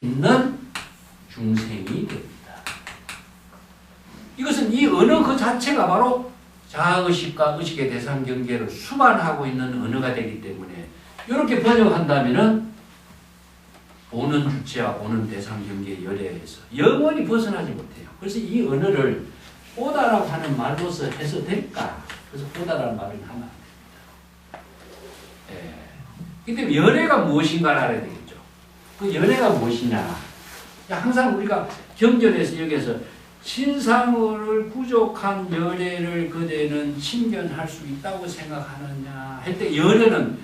있는 중생이 됩니다. 이것은 이 언어 그 자체가 바로 자아의식과 의식의 대상 경계를 수반하고 있는 언어가 되기 때문에 이렇게 번역한다면은 보는 주체와 보는 대상 경계의 열애에서 영원히 벗어나지 못해요. 그래서 이 언어를 보다라고 하는 말로서 해서 될까? 그래서 보다라는 말을 하면 안 됩니다. 근데 열애가 무엇인가를 알아야 되겠죠. 그 열애가 무엇이냐? 항상 우리가 경전에서 여기에서 신상을 부족한 열애를 그대는 친견할 수 있다고 생각하느냐 할 때 열애는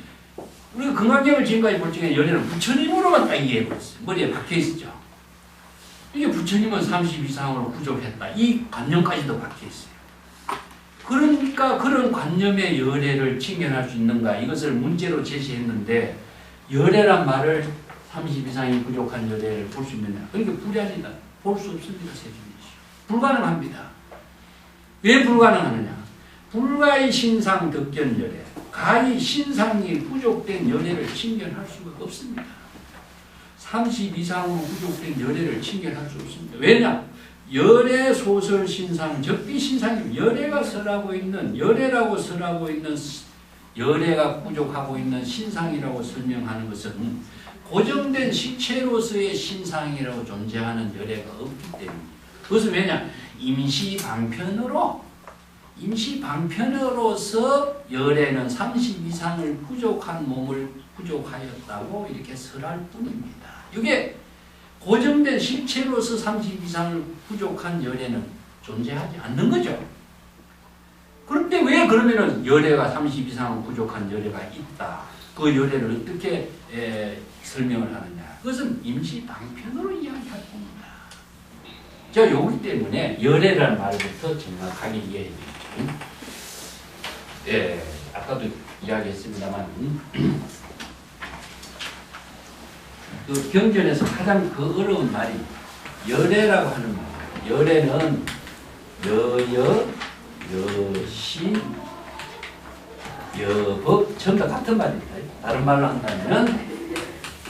우리가 금강경을 지금까지 볼 적에 열애는 부처님으로만 딱 이해해버렸어요. 머리에 박혀있었죠. 이게 부처님은 30 이상으로 부족했다. 이 관념까지도 박혀있어요. 그러니까 그런 관념의 열애를 친견할 수 있는가 이것을 문제로 제시했는데 열애란 말을 30 이상이 부족한 열애를 볼 수 있느냐. 그러니까 불야니다. 볼 수 없습니다. 세준이죠. 불가능합니다. 왜 불가능하느냐. 불가의 신상 덕견 열애. 가히 신상이 부족된 열애를 친견할 수가 없습니다. 30 이상으로 부족된 열애를 친견할 수 없습니다. 왜냐? 열애 소설 신상, 적비 신상이 열애가 설하고 있는, 열애라고 설하고 있는, 열애가 부족하고 있는 신상이라고 설명하는 것은 고정된 실체로서의 신상이라고 존재하는 열애가 없기 때문입니다. 그것은 왜냐? 임시 방편으로서 열애는 30 이상을 부족한 몸을 부족하였다고 이렇게 설할 뿐입니다. 이게 고정된 실체로서 30 이상을 부족한 열애는 존재하지 않는 거죠. 그런데 왜 그러면은 열애가 30 이상을 부족한 열애가 있다. 그 열애를 어떻게 설명을 하느냐. 그것은 임시 방편으로 이야기할 겁니다. 자, 요기 때문에 열애라는 말부터 정확하게 이해해야 돼요. 아까도 이야기했습니다만 그 경전에서 가장 그 어려운 말이 열애라고 하는 말이에요. 열애는 여여, 여시, 여법 전부 다 같은 말입니다. 다른 말로 한다면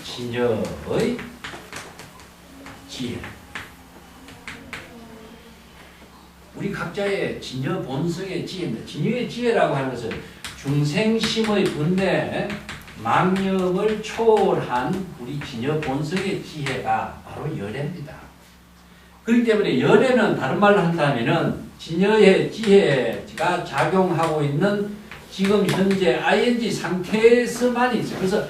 진여의 지혜. 우리 각자의 진여 본성의 지혜입니다. 진여의 지혜라고 하는 것은 중생심의 분내 망념을 초월한 우리 진여 본성의 지혜가 바로 열애입니다. 그렇기 때문에 열애는 다른 말로 한다면은 진여의 지혜가 작용하고 있는 지금 현재 ing 상태에서만 있어요. 그래서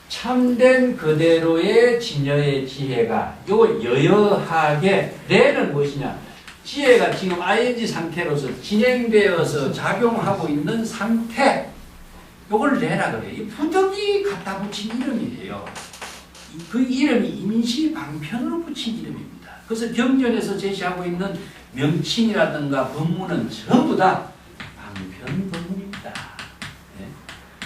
참된 그대로의 진여의 지혜가 요 여여하게 레는 무엇이냐? 지혜가 지금 ing 상태로서 진행되어서 작용하고 있는 상태, 요걸 내라 그래요. 이 부득이 갖다 붙인 이름이에요. 그 이름이 임시 방편으로 붙인 이름입니다. 그래서 경전에서 제시하고 있는 명칭이라든가 법문은 전부 다 방편 법문입니다.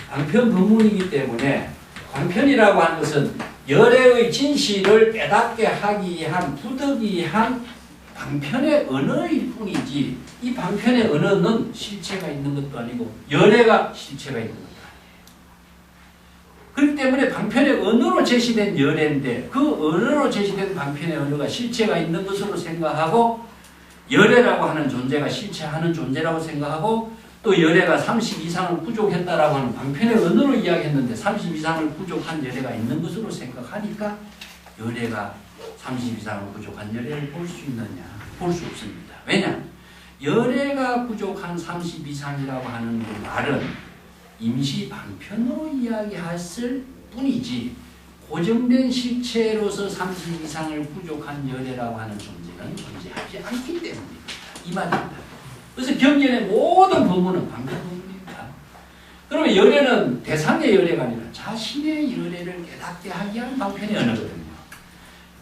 방편 법문이기 때문에 방편이라고 하는 것은 열애의 진실을 깨닫게 하기 위한 부득이한 방편의 언어일 뿐이지 이 방편의 언어는 실체가 있는 것도 아니고 열애가 실체가 있는 것도 아니에요. 그렇기 때문에 방편의 언어로 제시된 열애인데 그 언어로 제시된 방편의 언어가 실체가 있는 것으로 생각하고 열애라고 하는 존재가 실체하는 존재라고 생각하고 또 열애가 30 이상을 부족했다라고 하는 방편의 언어로 이야기했는데 30 이상을 부족한 열애가 있는 것으로 생각하니까 열애가 30 이상을 부족한 열애를 볼 수 있느냐? 볼 수 없습니다. 왜냐? 열애가 부족한 30 이상이라고 하는 그 말은 임시 방편으로 이야기했을 뿐이지 고정된 실체로서 30 이상을 부족한 열애라고 하는 존재는 존재하지 않기 때문입니다. 이 말입니다. 그래서 경전의 모든 법문은 방편 법문입니다. 그러면 열애는 대상의 열애가 아니라 자신의 열애를 깨닫게 하기 위한 방편의 언어거든요.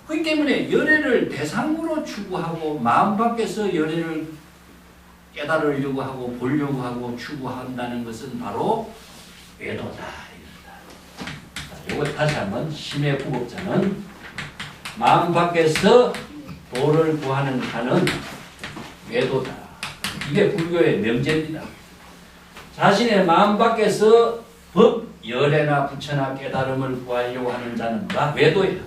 그렇기 때문에 열애를 대상으로 추구하고 마음 밖에서 열애를 깨달으려고 하고 보려고 하고 추구한다는 것은 바로 외도다. 이거 다시 한번 심의 구법자는 마음 밖에서 도를 구하는 자는 외도다. 이게 불교의 명제입니다. 자신의 마음 밖에서 법, 열애나 부처나 깨달음을 구하려고 하는 자는 다 외도예요.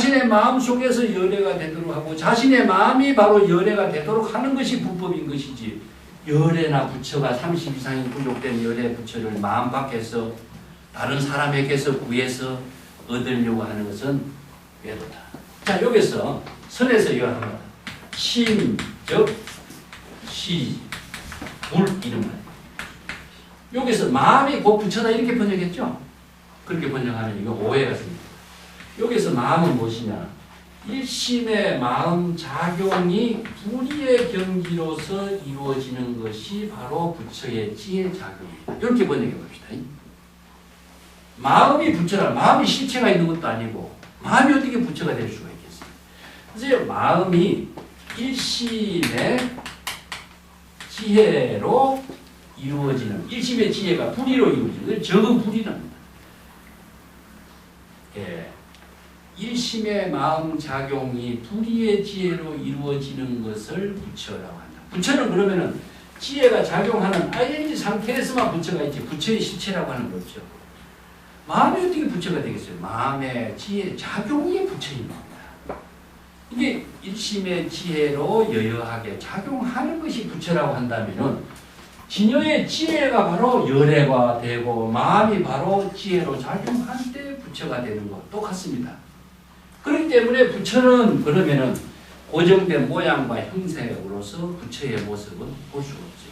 자신의 마음 속에서 열애가 되도록 하고 자신의 마음이 바로 열애가 되도록 하는 것이 불법인 것이지 열애나 부처가 30 이상이 부족된 열애 부처를 마음 밖에서 다른 사람에게서 구해서 얻으려고 하는 것은 외도다. 자, 여기서 선에서 요합니다. 심, 즉, 시, 불 이런 말. 여기서 마음이 곧 부처다 이렇게 번역했죠? 그렇게 번역하면 이거 오해가 생깁니다. 여기서 마음은 무엇이냐? 일심의 마음 작용이 불의의 경지로서 이루어지는 것이 바로 부처의 지혜 작용이다. 이렇게 번역해 봅시다. 마음이 부처라. 마음이 실체가 있는 것도 아니고 마음이 어떻게 부처가 될 수가 있겠어요? 그래서 마음이 일심의 지혜로 이루어지는 일심의 지혜가 불의로 이루어지는 적은 불의랍니다. 예. 일심의 마음 작용이 불의의 지혜로 이루어지는 것을 부처라고 한다. 부처는 그러면은 지혜가 작용하는 ing 상태에서만 부처가 있지 부처의 실체라고 하는 거죠. 마음이 어떻게 부처가 되겠어요? 마음의 지혜 작용이 부처인 겁니다. 이게 일심의 지혜로 여여하게 작용하는 것이 부처라고 한다면은 진여의 지혜가 바로 열애가 되고 마음이 바로 지혜로 작용할 때 부처가 되는 것 똑같습니다. 그렇기 때문에 부처는 그러면은 고정된 모양과 형색으로서 부처의 모습은 볼 수가 없죠.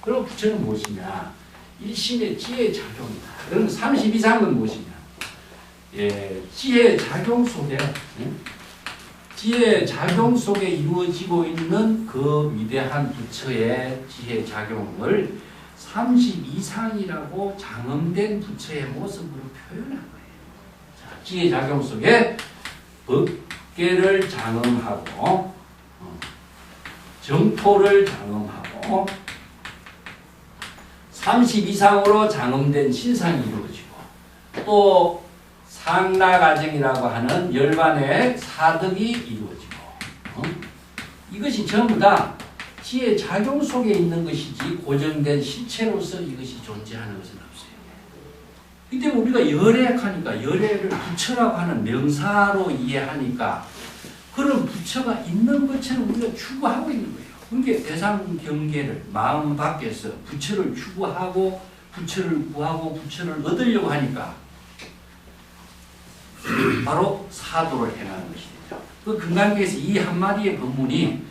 그럼 부처는 무엇이냐? 일심의 지혜 작용이다. 그럼 30 이상은 무엇이냐? 예, 지혜 작용 속에 지혜 작용 속에 이루어지고 있는 그 위대한 부처의 지혜 작용을 30 이상이라고 장엄된 부처의 모습으로 표현한 거예요. 자, 지혜 작용 속에 법계를 장엄하고 정토를 장엄하고 30 이상으로 장엄된 신상이 이루어지고 또 상락아정이라고 하는 열반의 사덕이 이루어지고 이것이 전부 다 지혜 작용 속에 있는 것이지 고정된 실체로서 이것이 존재하는 것은 없어요. 근데 우리가 열애하니까 열애를 부처라고 하는 명사로 이해하니까 그런 부처가 있는 것처럼 우리가 추구하고 있는 거예요. 그러니까 대상 경계를 마음 밖에서 부처를 추구하고 부처를 구하고 부처를 얻으려고 하니까 바로 사도를 행하는 것이죠. 그 근간계에서 이 한마디의 법문이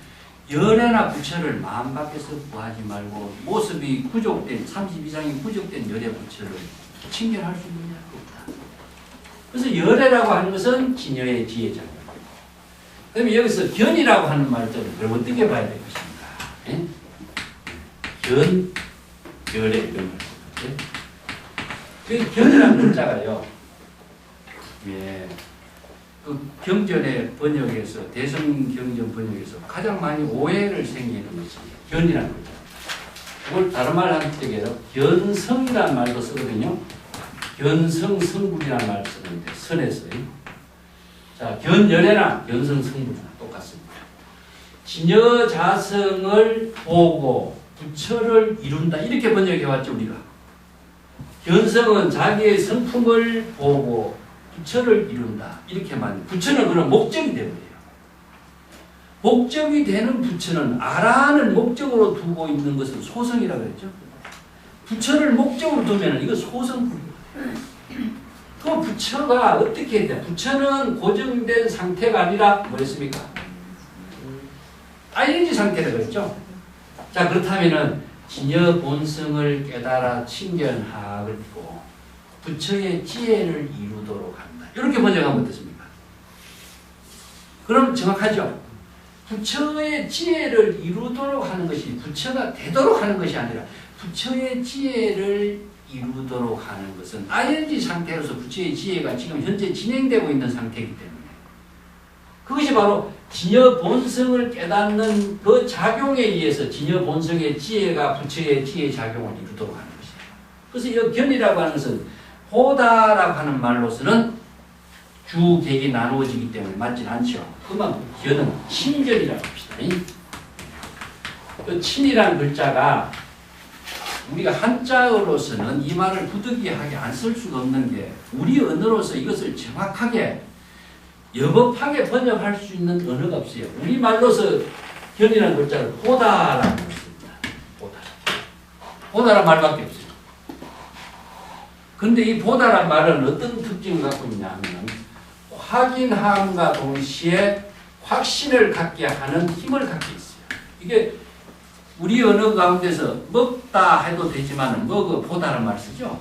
열애나 부처를 마음 밖에서 구하지 말고 모습이 부족된 30 이상이 부족된 열애 부처를 칭견할 수 있느냐? 없다. 그래서 열애라고 하는 것은 진여의 지혜잖아요. 그러면 여기서 견이라고 하는 말들은 그걸 어떻게 봐야 될 것인가? 예? 견, 열애 이런 말. 예? 그 견이라는 글자가요. 예. 그 경전의 번역에서 대성경전 번역에서 가장 많이 오해를 생기는 것이 견이라는 글자. 그걸 다른 말 할 때에요. 견성이라는 말도 쓰거든요. 견성 성불이라는 말을 쓰는데 선에서요. 자, 견열애나 견성 성불이나 똑같습니다. 진여 자성을 보고 부처를 이룬다 이렇게 번역해 왔죠 우리가. 견성은 자기의 성품을 보고 부처를 이룬다 이렇게 말합니다. 부처는 그런 목적이 되어요. 목적이 되는 부처는 아라는 목적으로 두고 있는 것은 소성이라고 했죠. 부처를 목적으로 두면 이거 소성불이에요. 그 부처가 어떻게 해야 돼? 부처는 고정된 상태가 아니라 뭐였습니까? ing 상태라고 했죠. 자, 그렇다면은 진여 본성을 깨달아 친견하고 부처의 지혜를 이루도록 한다. 이렇게 번역하면 어떻습니까? 그럼 정확하죠? 부처의 지혜를 이루도록 하는 것이 부처가 되도록 하는 것이 아니라 부처의 지혜를 이루도록 하는 것은 ing 상태로서 부처의 지혜가 지금 현재 진행되고 있는 상태이기 때문에 그것이 바로 진여 본성을 깨닫는 그 작용에 의해서 진여 본성의 지혜가 부처의 지혜 작용을 이루도록 하는 것이에요. 그래서 이 견이라고 하는 것은 보다라고 하는 말로서는 주객이 나누어지기 때문에 맞진 않죠. 그만 견은 친견이라고 합시다. 그 친이라는 글자가 우리가 한자어로서는 이 말을 부득이하게 안 쓸 수가 없는 게 우리 언어로서 이것을 정확하게 여법하게 번역할 수 있는 언어가 없어요. 우리말로서 견이라는 글자를 보다라고 했습니다. 보다란 말밖에 없어요. 근데 이 보다란 말은 어떤 특징을 갖고 있냐면 확인함과 동시에 확신을 갖게 하는 힘을 갖고 있어요. 이게 우리 언어 가운데서 먹다 해도 되지만 먹어 보다란 말 쓰죠.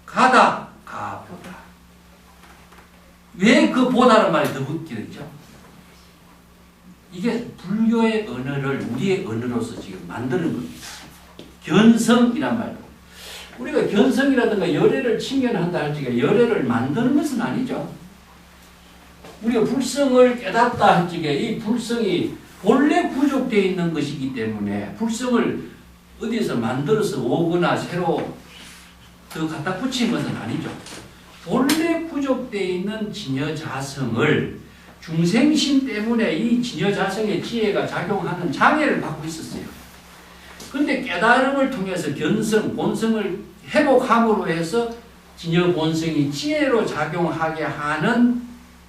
가다, 가, 보다. 왜 그 보다란 말이 더 붙게 되죠? 이게 불교의 언어를 우리의 언어로서 지금 만드는 겁니다. 견성이란 말. 우리가 견성이라든가 열애를 칭견한다 할지가 열애를 만드는 것은 아니죠. 우리가 불성을 깨닫다 할지가 이 불성이 본래 구족되어 있는 것이기 때문에 불성을 어디서 만들어서 오거나 새로 더 갖다 붙인 것은 아니죠. 본래 구족되어 있는 진여자성을 중생심 때문에 이 진여자성의 지혜가 작용하는 장애를 받고 있었어요. 그런데 깨달음을 통해서 견성, 본성을 회복함으로 해서 진여본성이 지혜로 작용하게 하는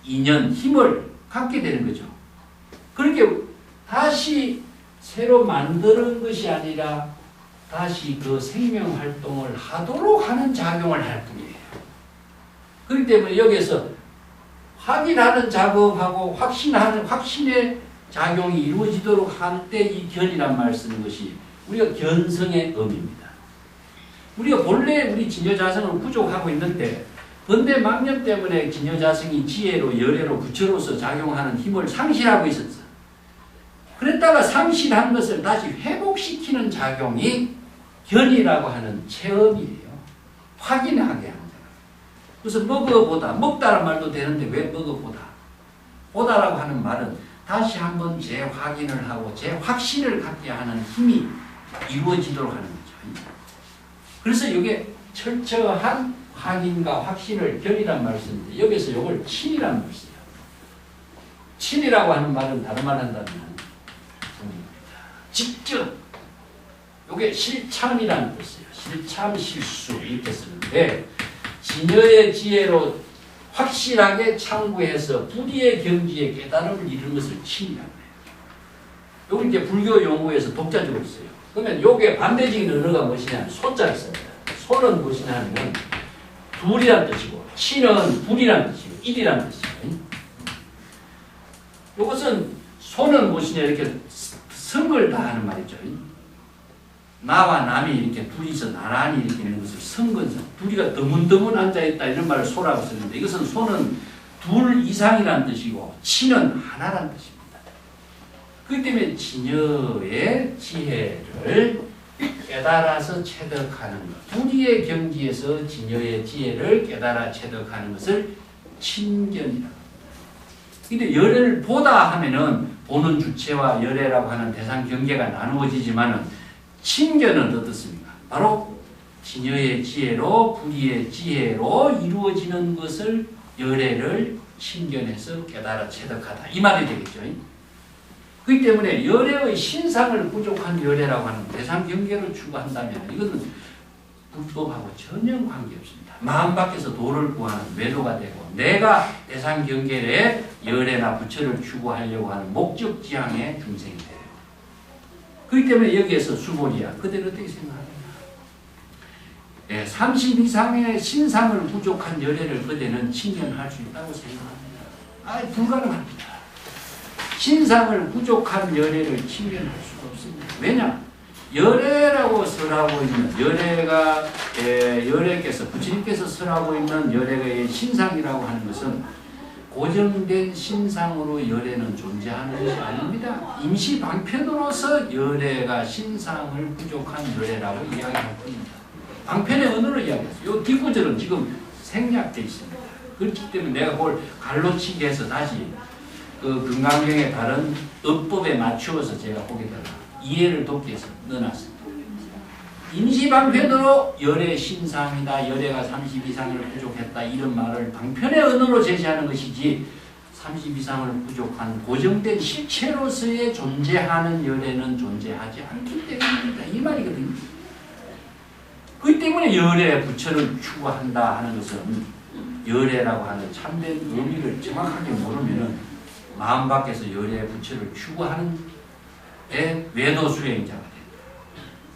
인연, 힘을 갖게 되는 거죠. 그렇게 다시 새로 만드는 것이 아니라 다시 그 생명활동을 하도록 하는 작용을 할 뿐이에요. 그렇기 때문에 여기서 확인하는 작업하고 확신의 작용이 이루어지도록 할 때 이 견이란 말 쓰는 것이 우리가 견성의 의미입니다. 우리가 본래 우리 진여자성을 구족하고 있는데 근대 망념 때문에 진여자성이 지혜로 열애로 부처로서 작용하는 힘을 상실하고 있었어. 그랬다가 상실한 것을 다시 회복시키는 작용이 견이라고 하는 체험이에요. 확인하게 하는 거예요. 그래서 먹어보다, 먹다란 말도 되는데 왜 먹어보다? 보다라고 하는 말은 다시 한번 재확인을 하고 재확신을 갖게 하는 힘이 이루어지도록 하는 거죠. 그래서 이게 철저한 확인과 확신을 견이란 말을 쓰는데 여기서 이걸 친이란 말을 써요. 친이라고 하는 말은 다른 말 한다면 직접 이게 실참이라는 뜻이에요. 실참, 실수 이렇게 쓰는데 진여의 지혜로 확실하게 참고해서 불의의 경지에 깨달음을 이루는 것을 친이라고 해요. 여기 이제 불교 용어에서 독자적으로 써요. 그러면 요게 반대적인 언어가 무엇이냐? 소자를 씁니다. 소는 무엇이냐 하면 둘이란 뜻이고 친은 불이란 뜻이고 일이란 뜻이에요. 이것은 소는 무엇이냐 이렇게 성을 다하는 말이죠. 나와 남이 이렇게 둘이서 나란히 이렇게 있는 것을 성근성, 둘이가 드문드문 앉아있다 이런 말을 소라고 쓰는데 이것은 소는 둘 이상이란 뜻이고 친은 하나란 뜻입니다. 그렇기 때문에 진여의 지혜를 깨달아서 체득하는 것, 불의의 경지에서 진여의 지혜를 깨달아 체득하는 것을 친견이라고 합니다. 근데 열애를 보다 하면은 보는 주체와 열애라고 하는 대상 경계가 나누어지지만은 친견은 어떻습니까? 바로 진여의 지혜로 불의의 지혜로 이루어지는 것을 열애를 친견해서 깨달아 체득하다 이 말이 되겠죠. 그렇기 때문에 열애의 신상을 부족한 열애라고 하는 대상 경계로 추구한다면 이것은 불법하고 전혀 관계없습니다. 마음 밖에서 도를 구하는 외도가 되고 내가 대상 경계에 열애나 부처를 추구하려고 하는 목적 지향의 중생이 돼요. 그렇기 때문에 여기에서 수보리야 그대로 어떻게 생각하느냐. 30 이상의 신상을 부족한 열애를 그대는 친견할 수 있다고 생각합니다. 불가능합니다. 신상을 부족한 열애를 친견할 수가 없습니다. 왜냐? 열애라고 설하고 있는 열애께서 부처님께서 설하고 있는 열애의 신상이라고 하는 것은 고정된 신상으로 열애는 존재하는 것이 아닙니다. 임시 방편으로서 열애가 신상을 부족한 열애라고 이야기할 뿐입니다. 방편의 언어로 이야기했어요. 이 뒷구절은 지금 생략되어 있습니다. 그렇기 때문에 내가 그걸 갈로치기 해서 다시 그 금강경의 다른 어법에 맞추어서 제가 거기다가 이해를 돕기 위해서 넣어놨습니다. 임시방편으로 열애 신상이다, 열애가 30 이상을 부족했다 이런 말을 방편의 언어로 제시하는 것이지 30 이상을 부족한 고정된 실체로서의 존재하는 열애는 존재하지 않기 때문입니다. 이 말이거든요. 그렇기 때문에 열애 부처를 추구한다 하는 것은 열애라고 하는 참된 의미를 정확하게 모르면은 마음 밖에서 열애 부처를 추구하는 데 외도 수행자가 됩니다.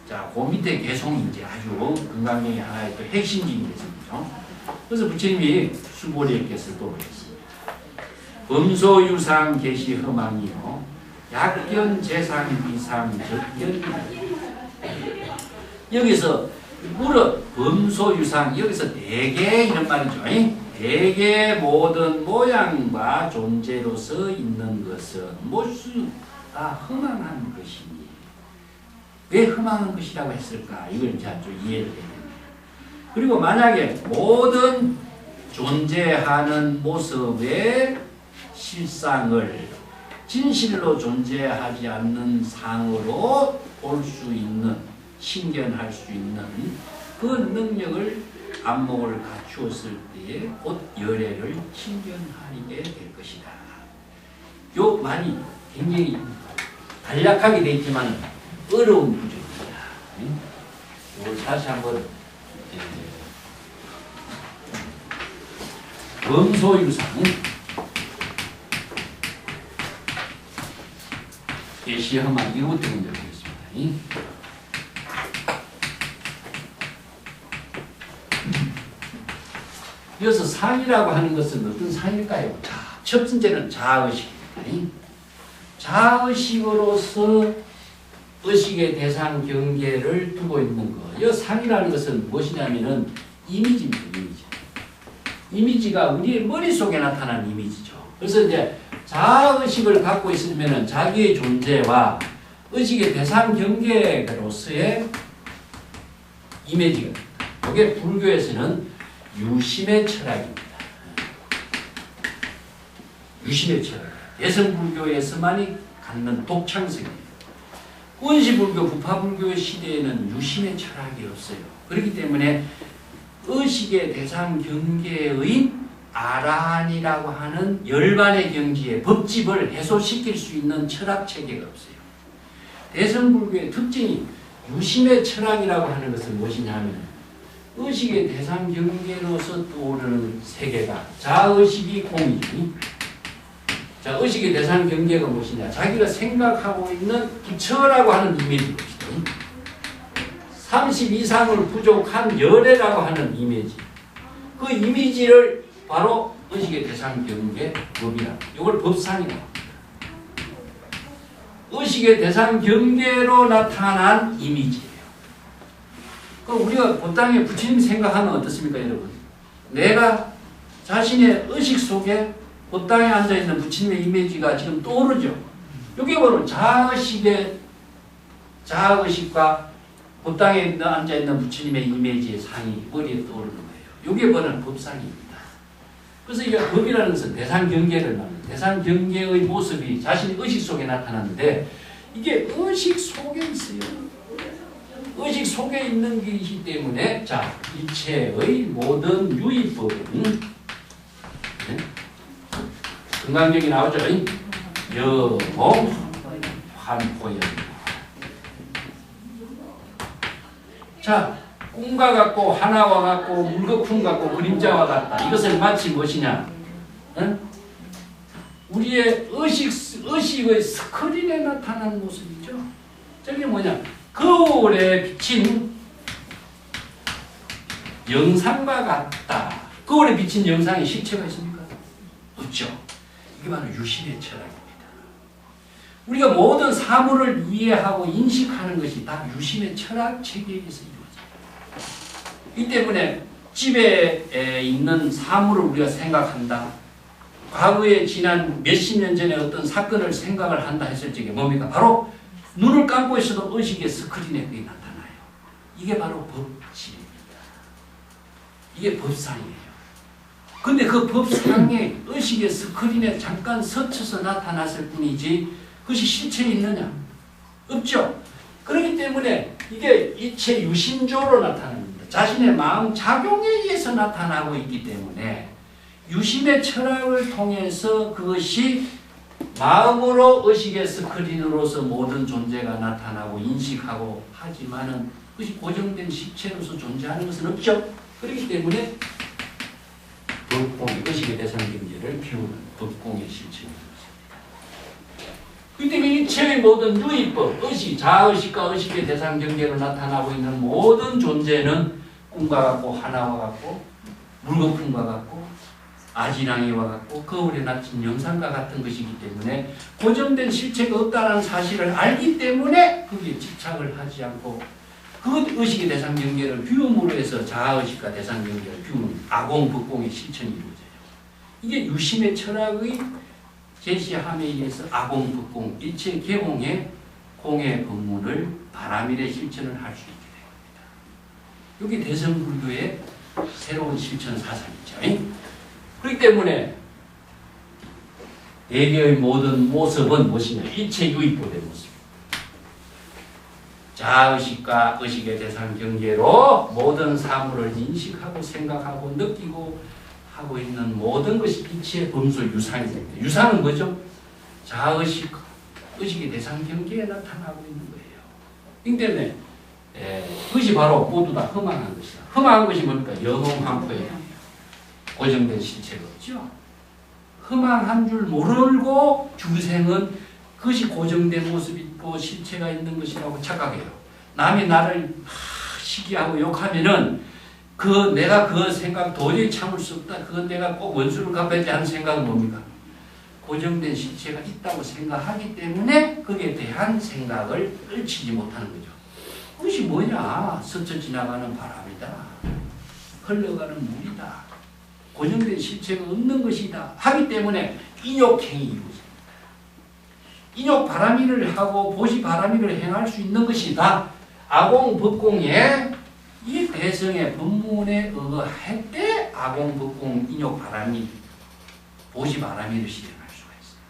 자, 그 밑에 개송이 이제 아주 건강경의 하나의 또 핵심적인 개성이죠. 그래서 부처님이 수보리에께서 또 그랬습니다. 범소유상 계시 험망이요 약견 재상 이상 적견. 여기서 물어 범소유상, 여기서 대개 이런 말이죠. 대개 모든 모양과 존재로서 있는 것은 모두 다 험한 것이니. 왜 험한 것이라고 했을까? 이걸 이제 좀 이해를 해야 됩니다. 그리고 만약에 모든 존재하는 모습의 실상을 진실로 존재하지 않는 상으로 볼 수 있는, 신견할 수 있는 그 능력을 안목을 갖추었을 때에 곧 열애를 신견하게 될 것이다. 요 말이 굉장히 간략하게 되어 있지만 어려운 구조입니다. 이걸 다시 한번 범소유상 계시험한 이것부터 먼저 보겠습니다. 이어서 상이라고 하는 것은 어떤 상일까요? 자, 첫 번째는 자의식입니다. 자의식으로서 의식의 대상 경계를 두고 있는 것. 이 상이라는 것은 무엇이냐면은 이미지입니다. 이미지. 이미지가 우리의 머릿속에 나타난 이미지죠. 그래서 이제 자의식을 갖고 있으면은 자기의 존재와 의식의 대상 경계로서의 이미지가, 이게 불교에서는 유심의 철학입니다. 유심의 철학. 대성불교에서만이 갖는 독창성이에요. 원시불교, 부파불교 시대에는 유심의 철학이 없어요. 그렇기 때문에 의식의 대상 경계의 아라한이라고 하는 열반의 경지의 법집을 해소시킬 수 있는 철학 체계가 없어요. 대성불교의 특징이 유심의 철학이라고 하는 것은 무엇이냐 하면 의식의 대상 경계로서 떠오르는 세계가 자의식이 공이지. 자, 의식의 대상 경계가 무엇이냐? 자기가 생각하고 있는 부처라고 하는 이미지입니다. 30 이상을 부족한 열애라고 하는 이미지. 그 이미지를 바로 의식의 대상 경계 법이라. 이걸 법상이라고 합니다. 의식의 대상 경계로 나타난 이미지예요. 우리가 본땅에 부처님 생각하면 어떻습니까, 여러분? 내가 자신의 의식 속에 본땅에 앉아있는 부처님의 이미지가 지금 떠오르죠. 이게 바로 자의식과 본땅에 앉아있는 부처님의 이미지의 상이 머리에 떠오르는 거예요. 이게 바로 법상입니다. 그래서 이게 법이라는 것은 대상 경계를 말합니다. 대상 경계의 모습이 자신의 의식 속에 나타나는데 이게 의식 속에 있어요. 의식 속에 있는 것이기 때문에 자, 이체의 모든 유의법은 네? 건강경이 나오죠. 여몽 환포연. 자, 꿈과 같고 하나와 같고 물거품 같고 그림자와 같다. 이것을 마치 무엇이냐? 응? 우리의 의식의 스크린에 나타난 모습이죠. 저게 뭐냐? 거울에 비친 영상과 같다. 거울에 비친 영상에 실체가 있습니까? 없죠. 이게 바로 유심의 철학입니다. 우리가 모든 사물을 이해하고 인식하는 것이 다 유심의 철학 체계에서 이루어집니다. 이 때문에 집에 있는 사물을 우리가 생각한다. 과거에 지난 몇십 년 전에 어떤 사건을 생각을 한다 했을 적에 뭡니까? 바로 눈을 감고 있어도 의식의 스크린에 그게 나타나요. 이게 바로 법칙입니다. 이게 법상이에요. 근데 그 법상에 의식의 스크린에 잠깐 스쳐서 나타났을 뿐이지 그것이 실체에 있느냐? 없죠. 그렇기 때문에 이게 이체 유심조로 나타납니다. 자신의 마음 작용에 의해서 나타나고 있기 때문에 유심의 철학을 통해서 그것이 마음으로 의식의 스크린으로서 모든 존재가 나타나고 인식하고 하지만은 그것이 고정된 실체로서 존재하는 것은 없죠. 그렇기 때문에 의식의 대상 경계를 비우는 법공의 실천입니다. 그렇기 때문에 이체의 모든 유의법, 의식, 자의식과 의식의 대상 경계로 나타나고 있는 모든 존재는 꿈과 같고 하나와 같고 물거품과 같고 아지랑이와 같고 거울에 낮춘 영상과 같은 것이기 때문에 고정된 실체가 없다는 사실을 알기 때문에 거기에 집착을 하지 않고 그 의식의 대상 경계를 비움으로 해서 자아의식과 대상 경계를 비우는 아공, 법공의 실천이 이루어져요. 이게 유심의 철학의 제시함에 의해서 아공, 법공, 일체 개공의 공의 법문을 바라밀의 실천을 할 수 있게 됩니다. 이게 대성불교의 새로운 실천 사상이죠. 그렇기 때문에 대개의 모든 모습은 무엇이냐? 일체 유의법의 모습. 자의식과 의식의 대상 경계로 모든 사물을 인식하고 생각하고 느끼고 하고 있는 모든 것이 일체의 범수 유상입니다. 유상은 뭐죠? 자의식, 의식의 대상 경계에 나타나고 있는 거예요. 그렇기 때문에 그것이 바로 모두 다 허망한 것이다. 허망한 것이 뭡니까? 영홍한포예요. 고정된 실체가 없죠. 허망한 줄 모르고 중생은 그것이 고정된 모습이 있고 실체가 있는 것이라고 착각해요. 남이 나를 시기하고 욕하면은 내가 그 생각 도저히 참을 수 없다. 그건 내가 꼭 원수를 갚아야지 하는 생각은 뭡니까? 고정된 실체가 있다고 생각하기 때문에 거기에 대한 생각을 떨치지 못하는 거죠. 그것이 뭐냐? 스쳐 지나가는 바람이다. 흘러가는 물이다. 고정된 실체가 없는 것이다. 하기 때문에 인욕행이 이루어집니다. 인욕 바라미를 하고 보시 바라미를 행할 수 있는 것이다. 아공, 법공에 이 대성의 법문에 의거할 때 아공, 법공, 인욕 바라미, 보시 바라미를 실행할 수가 있어요.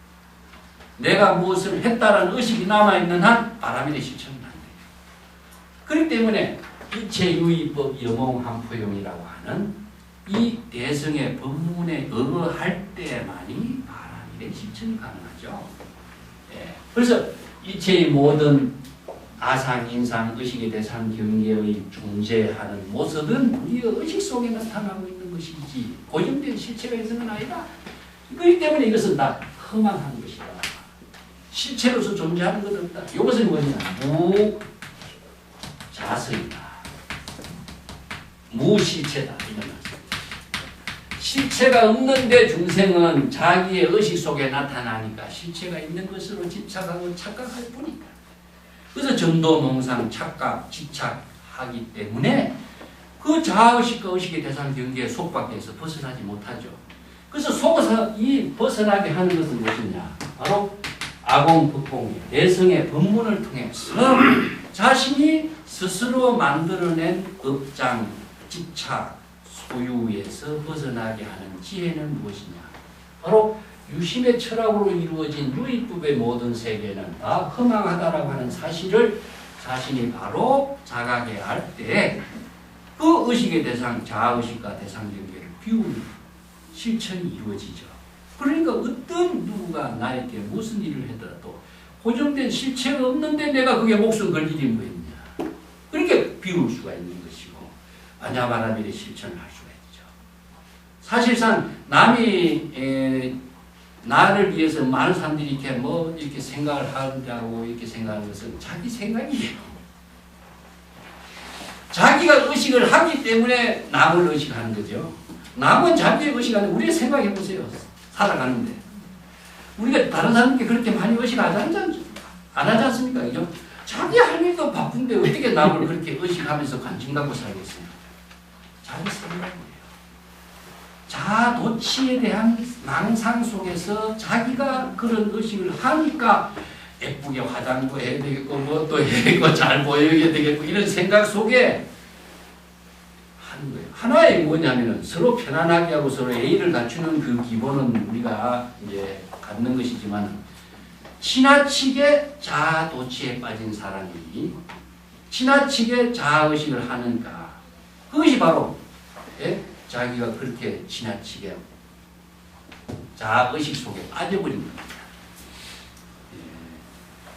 내가 무엇을 했다는 의식이 남아있는 한 바라미를 실천은 안 돼요. 그렇기 때문에 일체유의법 영홍한포용이라고 하는 이 대성의 법문에 의거할 때만이 바라밀의 실천이 가능하죠. 그래서 일체의 모든 아상, 인상, 의식의 대상 경계의 존재하는 모습은 우리의 의식 속에 나타나고 있는 것이지 고정된 실체가 있는 건 아니다. 그렇기 때문에 이것은 다 허망한 것이다. 실체로서 존재하는 것 없다. 이것은 뭐냐? 무자성이다. 무실체다. 이런 말씀. 실체가 없는데 중생은 자기의 의식 속에 나타나니까 실체가 있는 것으로 집착하고 착각할 뿐이다. 그래서 전도몽상, 착각, 집착하기 때문에 그 자아의식과 의식의 대상 경계에 속박해서 벗어나지 못하죠. 그래서 속에서 이 벗어나게 하는 것은 무엇이냐? 바로 아공, 법공의 대성의 법문을 통해서 자신이 스스로 만들어낸 업장, 집착, 소유에서 벗어나게 하는 지혜는 무엇이냐? 바로 유심의 철학으로 이루어진 유의법의 모든 세계는 다 허망하다라고 하는 사실을 자신이 바로 자각해 할 때 그 의식의 대상, 자아의식과 대상 경계를 비우는 실천이 이루어지죠. 그러니까 어떤 누구가 나에게 무슨 일을 하더라도 고정된 실체가 없는데 내가 그게 목숨 걸 일이 뭐 있냐. 그러니까 비울 수가 있는 것이고 아냐바라밀의 실천을 할 수가 있죠. 사실상 남이 나를 위해서 많은 사람들이 이렇게 이렇게 생각을 한다고 이렇게 생각하는 것은 자기 생각이에요. 자기가 의식을 하기 때문에 남을 의식하는 거죠. 남은 자기의 의식하는 우리가 생각해 보세요. 살아가는데 우리가 다른 사람께 그렇게 많이 의식하지 안 하지 않습니까? 그죠? 자기 할 일도 바쁜데 어떻게 남을 그렇게 의식하면서 관심 갖고 살겠어요? 자기 생각이에요. 자도취에 대한 망상 속에서 자기가 그런 의식을 하니까 예쁘게 화장도 해야 되겠고 뭐 또 해야 되겠고 잘 보여야 되겠고 이런 생각 속에 하는 거예요. 하나의 뭐냐면은 서로 편안하게 하고 서로 예의를 갖추는 그 기본은 우리가 이제 갖는 것이지만 지나치게 자도취에 빠진 사람이 지나치게 자의식을 하는가 그것이 바로 자기가 그렇게 지나치게 자의식 속에 빠져버린 겁니다.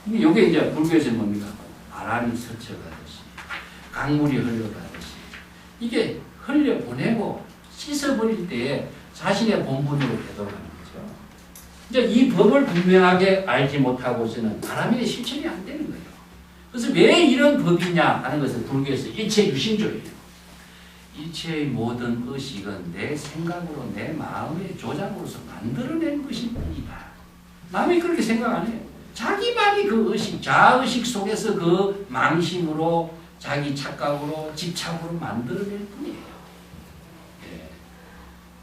이게 이제 불교에서 뭡니까? 바람이 스쳐가듯이 강물이 흘러가듯이 이게 흘려보내고 씻어버릴 때에 자신의 본분으로 되돌아가는 거죠. 이제 이 법을 분명하게 알지 못하고서는 바라밀의 실천이 안 되는 거예요. 그래서 왜 이런 법이냐 하는 것은 불교에서 일체 유심조예요. 일체의 모든 의식은 내 생각으로 내 마음의 조작으로서 만들어낸 것일 뿐이다. 남이 그렇게 생각 안 해요. 자기만이 그 의식, 자의식 속에서 그 망심으로 자기 착각으로 집착으로 만들어낼 뿐이에요. 예.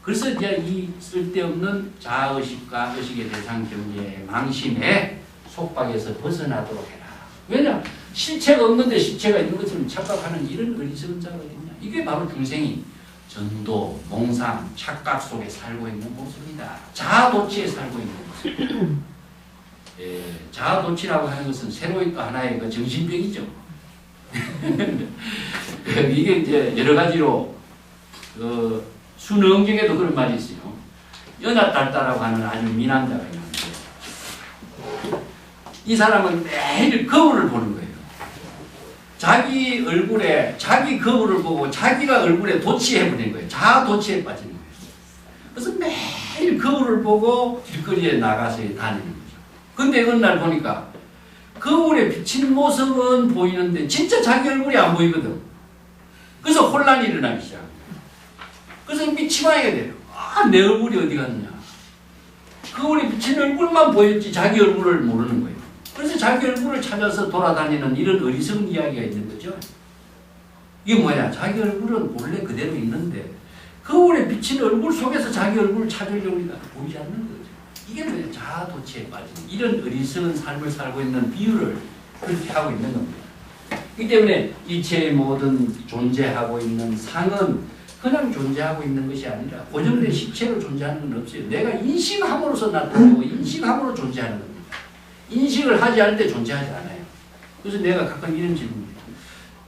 그래서 이제 이 쓸데없는 자의식과 의식의 대상 경계의 망심에 속박에서 벗어나도록 해라. 왜냐? 실체가 없는데 실체가 있는 것처럼 착각하는 이런 어리석은 자가 어딨냐? 이게 바로 중생이 전도, 몽상, 착각 속에 살고 있는 모습이다. 자아도취에 살고 있는 모습. 예, 자아도취라고 하는 것은 새로운 또 하나의 그 정신병이죠. 이게 이제 여러 가지로 순응중에도 그런 말이 있어요. 연하딸따라고 하는 아주 미남자가 있는데 이 사람은 매일 거울을 보는 거예요. 자기 얼굴에 자기 거울을 보고 자기가 얼굴에 도취해버린 거예요. 자아도취에 빠지는 거예요. 그래서 매일 거울을 보고 길거리에 나가서 다니는 거죠. 근데 어느 날 보니까 거울에 비친 모습은 보이는데 진짜 자기 얼굴이 안 보이거든. 그래서 혼란이 일어나기 시작합니다. 그래서 미치광이가 돼요. 아, 내 얼굴이 어디 갔냐. 거울에 비친 얼굴만 보였지 자기 얼굴을 모르는 거예요. 그래서 자기 얼굴을 찾아서 돌아다니는 이런 어리석은 이야기가 있는 거죠. 이게 뭐야? 자기 얼굴은 본래 그대로 있는데 거울에 비친 얼굴 속에서 자기 얼굴을 찾으려고 하니까 보이지 않는 거죠. 이게 뭐야? 자아도취에 빠지는 이런 어리석은 삶을 살고 있는 비유를 그렇게 하고 있는 겁니다. 그렇기 때문에 일체의 모든 존재하고 있는 상은 그냥 존재하고 있는 것이 아니라 고정된 실체로 존재하는 건 없어요. 내가 인식함으로써 나타나고 인식함으로 존재하는 겁니다. 인식을 하지 않을 때 존재하지 않아요. 그래서 내가 가끔 이런 질문입니다.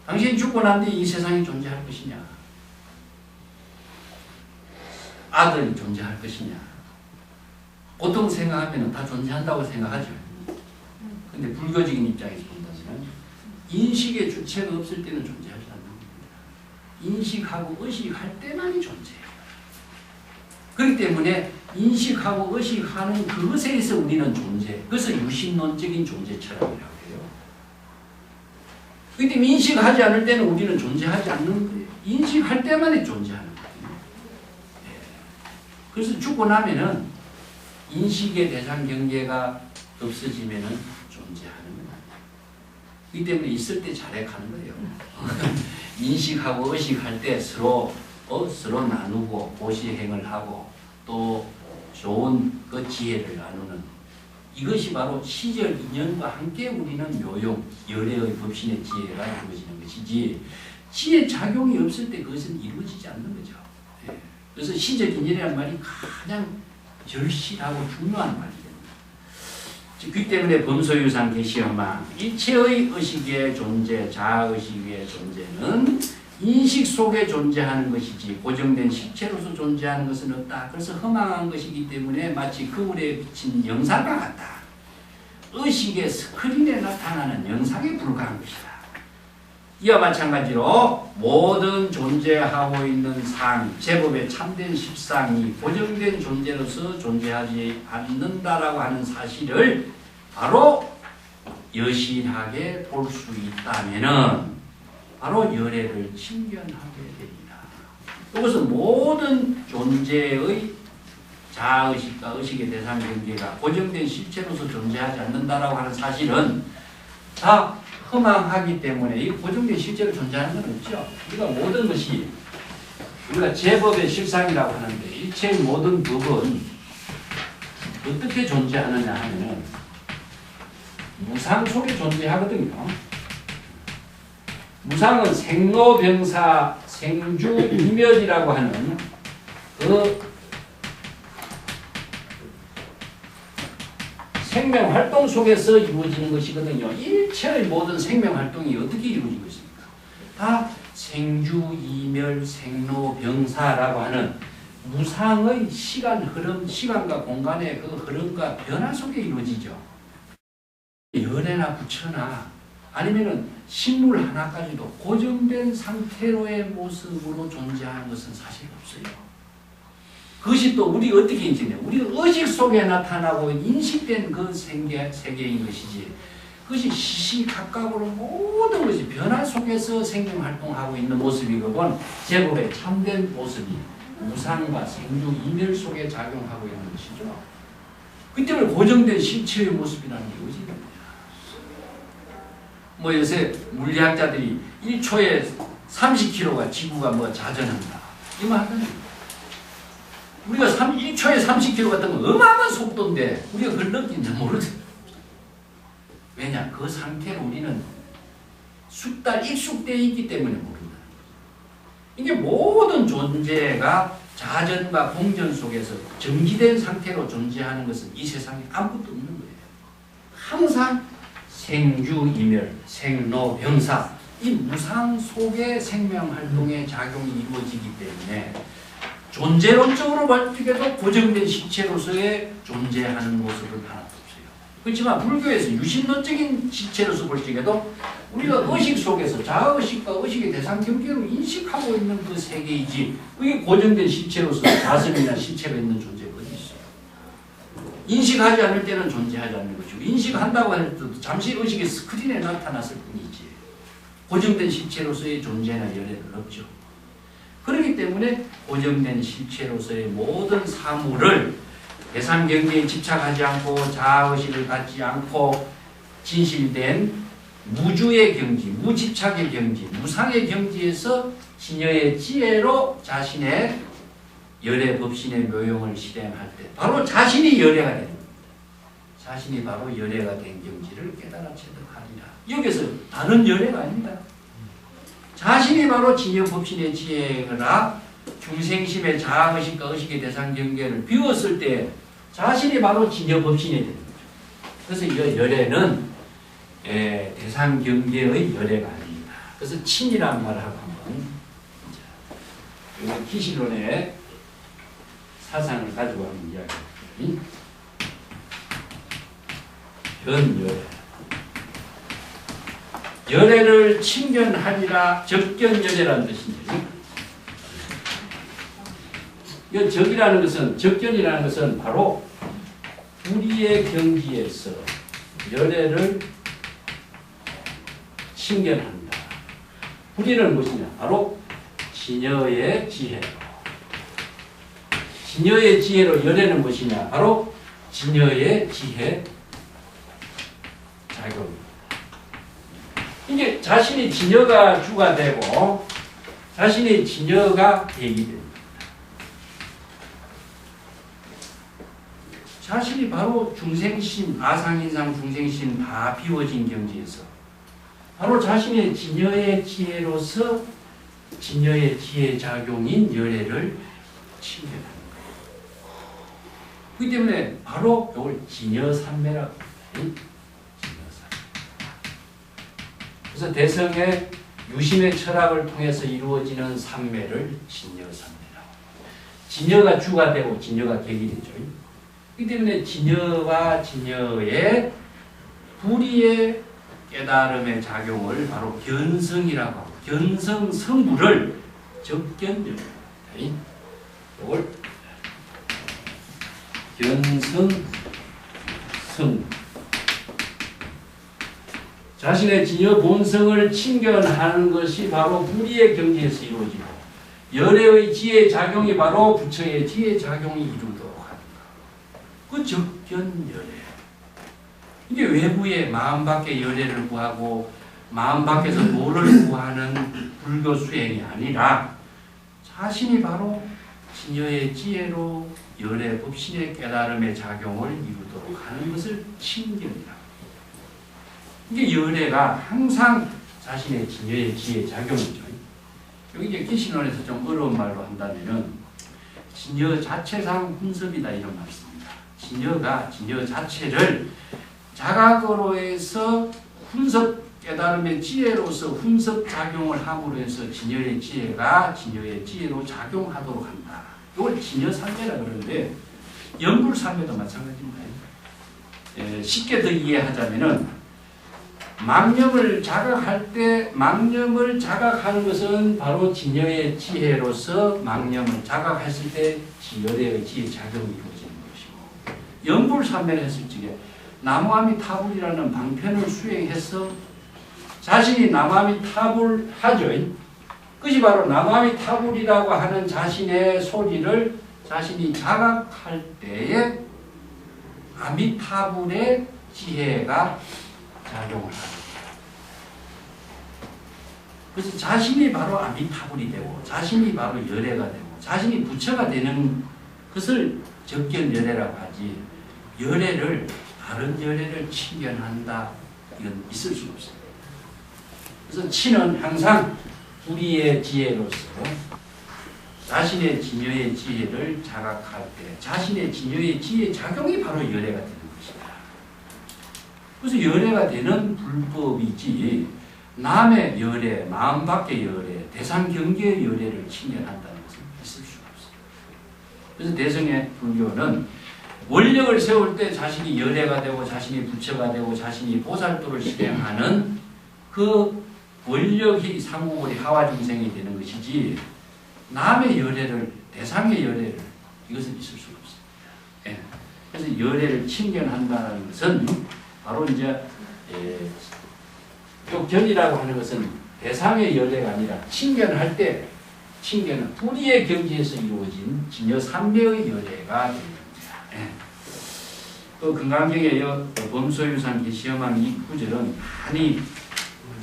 당신이 죽고 난 뒤 이 세상이 존재할 것이냐? 아들이 존재할 것이냐? 보통 생각하면 다 존재한다고 생각하죠. 근데 불교적인 입장에서 본다면 인식의 주체가 없을 때는 존재하지 않는 겁니다. 인식하고 의식할 때만이 존재해요. 그렇기 때문에 인식하고 의식하는 그것에 의해서 우리는 존재. 그래서 유심론적인 존재 철학이라고 해요. 그렇기 때문에 인식하지 않을 때는 우리는 존재하지 않는 거예요. 인식할 때만이 존재하는 거예요. 그래서 죽고 나면은 인식의 대상 경계가 없어지면은 존재하는 거예요. 그렇기 때문에 있을 때 자력하는 거예요. 인식하고 의식할 때 서로 나누고 보시행을 하고 또 좋은 그 지혜를 나누는 이것이 바로 시절 인연과 함께 우리는 묘용, 열애의 법신의 지혜가 이루어지는 것이지 지혜 작용이 없을 때 그것은 이루어지지 않는 거죠. 예. 그래서 시절 인연이라는 말이 가장 절실하고 중요한 말이에요. 그렇기 때문에 범소유상 계시허망 일체의 의식의 존재, 자아의식의 존재는 인식 속에 존재하는 것이지 고정된 실체로서 존재하는 것은 없다. 그래서 허망한 것이기 때문에 마치 거울에 비친 영상과 같다. 의식의 스크린에 나타나는 영상에 불과한 것이다. 이와 마찬가지로 모든 존재하고 있는 상, 제법의 참된 십상이 고정된 존재로서 존재하지 않는다라고 하는 사실을 바로 여실하게 볼 수 있다면은 바로 열애를 친견하게 됩니다. 이것은 모든 존재의 자아의식과 의식의 대상 경계가 고정된 실체로서 존재하지 않는다라고 하는 사실은 다 허망하기 때문에 이 고정된 실제로 존재하는 건 없죠. 우리가 모든 것이 우리가 제법의 실상이라고 하는데 일체의 모든 법은 어떻게 존재하느냐 하면 무상 속에 존재하거든요. 무상은 생로병사 생주이멸이라고 하는 그 생명활동 속에서 이루어지는 것이거든요. 일체의 모든 생명활동이 어떻게 이루어지고 있습니까? 다 생주이멸 생로병사라고 하는 무상의 시간 흐름, 시간과 공간의 그 흐름과 변화 속에 이루어지죠. 연애나 부처나 아니면은 식물 하나까지도 고정된 상태로의 모습으로 존재하는 것은 사실 없어요. 그것이 또 우리 어떻게 인식해요? 우리 의식 속에 나타나고 인식된 그 세계인 것이지. 그것이 시시각각으로 모든 것이 변화 속에서 생명활동하고 있는 모습이거든 제국의 참된 모습이 무상과 생주 이멸 속에 작용하고 있는 것이죠. 그 때문에 고정된 실체의 모습이라는 게 의식입니다. 뭐 요새 물리학자들이 1초에 30km가 지구가 뭐 자전한다. 이 말 하잖아요. 우리가 1초에 30km 같은 건 어마어마한 속도인데 우리가 그걸 느끼는지 모르죠. 왜냐? 그 상태로 우리는 숙달 익숙되어 있기 때문에 모른다. 이게 모든 존재가 자전과 공전 속에서 정지된 상태로 존재하는 것은 이 세상에 아무것도 없는 거예요. 항상 생주이멸, 생로병사 이 무상 속에 생명활동의 작용이 이루어지기 때문에 존재론적으로 볼 적에도 고정된 실체로서의 존재하는 모습은 하나도 없어요. 그렇지만 불교에서 유신론적인 실체로서 볼 적에도 우리가 의식 속에서 자아의식과 의식의 대상 경계로 인식하고 있는 그 세계이지 그게 고정된 실체로서 가슴이나 실체가 있는 존재가 어디 있어요. 인식하지 않을 때는 존재하지 않는 것이고 인식한다고 할 때도 잠시 의식의 스크린에 나타났을 뿐이지 고정된 실체로서의 존재나 열애는 없죠. 그렇기 때문에 고정된 실체로서의 모든 사물을 대상 경계에 집착하지 않고 자아의식을 갖지 않고 진실된 무주의 경지, 무집착의 경지, 무상의 경지에서 진여의 지혜로 자신의 열애 법신의 묘용을 실행할 때 바로 자신이 열애가 되는 겁니다. 자신이 바로 열애가 된 경지를 깨달아 체득하리라. 여기서 다른 열애가 아닙니다. 자신이 바로 진여 법신의 지혜가 중생심의 자아의식과 의식의 대상 경계를 비웠을 때 자신이 바로 진여 법신이 되는 거죠. 그래서 이 열애는 대상 경계의 열애가 아닙니다. 그래서 친이라는 말을 하고 한번 기실론의 사상을 가지고 한번 이야기해볼게요. 변열애. 열애를 친견하리라 적견열애라는 뜻입니다. 이 적이라는 것은 적견이라는 것은 바로 우리의 경지에서 열애를 친견한다. 불의는 무엇이냐? 바로 진여의 지혜로. 진여의 지혜로 열애는 무엇이냐? 바로 진여의 지혜 작용입니다. 이게 자신이 진여가 주가 되고 자신이 진여가 대기 됩니다. 자신이 바로 중생심, 아상인상 중생심 다 비워진 경지에서 바로 자신의 진여의 지혜로서 진여의 지혜 작용인 열애를 친견하는 거예요. 그렇기 때문에 바로 이걸 진여삼매라고 합니다. 그래서 대성의 유심의 철학을 통해서 이루어지는 삼매를 진여삼매라고. 진여가 주가 되고 진여가 객이 되죠. 그렇기 때문에 진여와 진여의 불의의 깨달음의 작용을 바로 견성이라고 하고 견성 성부를 적견열. 이걸 견성 성. 자신의 진여 본성을 친견하는 것이 바로 불의의 경지에서 이루어지고 열애의 지혜 작용이 바로 부처의 지혜 작용이 이루도록 합니다. 그 적견열애. 이게 외부의 마음 밖의 열애를 구하고 마음 밖에서 뭐를 구하는 불교 수행이 아니라 자신이 바로 진여의 지혜로 열애 법신의 깨달음의 작용을 이루도록 하는 것을 친견이라. 이게 열애가 항상 자신의 진여의 지혜 작용이죠. 여기 이제 기신론에서 좀 어려운 말로 한다면은 진여 자체상 훈섭이다 이런 말씀입니다. 진여가 진여 자체를 자각으로 해서 훈섭 깨달음의 지혜로서 훈섭 작용을 함으로 해서 진여의 지혜가 진여의 지혜로 작용하도록 한다. 이걸 진여삼매라 그러는데 연불삼매도 마찬가지입니다. 쉽게 더 이해하자면은 망념을 자각할 때 망념을 자각하는 것은 바로 진여의 지혜로서 망념을 자각했을 때 열애의 지혜 작용이 이루어지는 것이고 연불삼면했을 적에 나무아미타불이라는 방편을 수행해서 자신이 나무아미타불하죠. 그것이 바로 나무아미타불이라고 하는 자신의 소리를 자신이 자각할 때에 아미타불의 지혜가 작용을 합니다. 그래서 자신이 바로 아미타불이 되고 자신이 바로 열애가 되고 자신이 부처가 되는 것을 적견열애라고 하지 열애를 다른 열애를 친견한다 이건 있을 수가 없어요. 그래서 친은 항상 우리의 지혜로서 자신의 진여의 지혜를 자각할 때 자신의 진여의 지혜 작용이 바로 열애가 되는 것이다. 그래서 열애가 되는 불법이지 남의 열애, 마음 밖의 열애, 대상 경계의 열애를 친견한다는 것은 있을 수가 없어요. 그래서 대성의 불교는 원력을 세울 때 자신이 열애가 되고 자신이 부처가 되고 자신이 보살도를 실행하는 그 원력이 상구골이 하와중생이 되는 것이지 남의 열애를 대상의 열애를 이것은 있을 수가 없습니다. 예. 그래서 열애를 친견한다는 것은 바로 이제 견이라고 하는 것은 대상의 열애가 아니라 친견할 때 친견은 불의의 경지에서 이루어진 진여 삼매의 열애가 됩니다. 예. 그 금강경의 범소유산 시험한 이 구절은 많이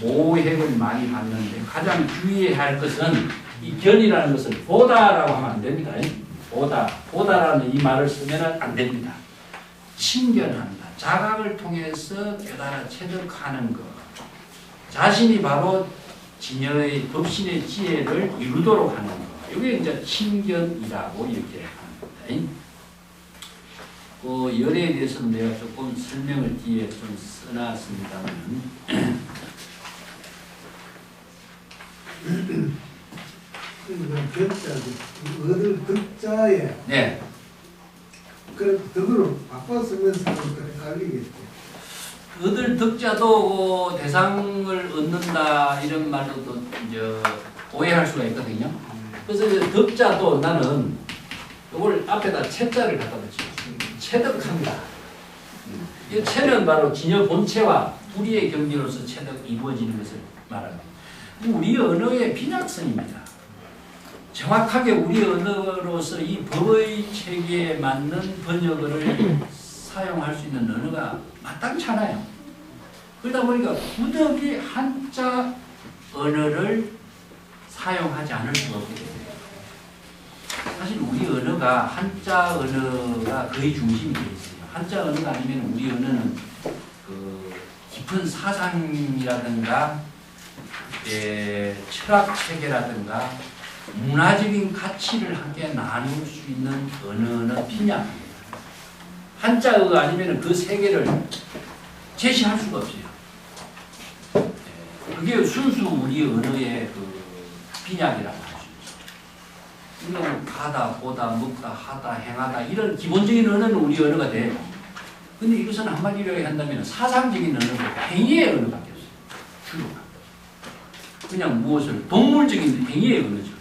오해를 많이 받는데 가장 주의해야 할 것은 이 견이라는 것을 보다라고 하면 안 됩니다. 보다라는 이 말을 쓰면 안 됩니다. 친견한다. 자각을 통해서 깨달아 체득하는 것. 자신이 바로 진여의 법신의 지혜를 이루도록 하는 것. 이게 이제 친견이라고 이렇게 합니다. 그 열애에 대해서는 내가 조금 설명을 뒤에 좀 써놨습니다만. 얻을 득자에 네. 그 덕으로 바꿔 쓰면서 헷갈리겠죠. 얻을 득자도 대상을 얻는다 이런 말로도 이제 오해할 수가 있거든요. 그래서 이제 득자도 나는 이걸 앞에다 채자를 갖다 붙여. 체득한다. 이 체는 바로 진여 본체와 불의의 경지로서 체득 이루어지는 것을 말합니다. 우리 언어의 빈약성입니다. 정확하게 우리 언어로서 이 법의 체계에 맞는 번역어를 사용할 수 있는 언어가 마땅치 않아요. 그러다 보니까 부득이 한자 언어를 사용하지 않을 수가 없게 됩니다. 사실 우리 언어가 한자 언어가 거의 중심이 되어 있어요. 한자 언어가 아니면 우리 언어는 그 깊은 사상이라든가 철학 체계라든가 문화적인 가치를 함께 나눌 수 있는 언어는 빈약합니다. 한자어가 아니면 그 세계를 제시할 수가 없어요. 그게 순수 우리 언어의 그 빈약이라고 할 수 있어요. 우리가 가다, 보다, 먹다, 하다, 행하다 이런 기본적인 언어는 우리 언어가 돼요. 근데 이것은 한마디로 한다면 사상적인 언어고 행위의 언어밖에 없어요. 주로가. 그냥 무엇을 동물적인 행위의 언어죠.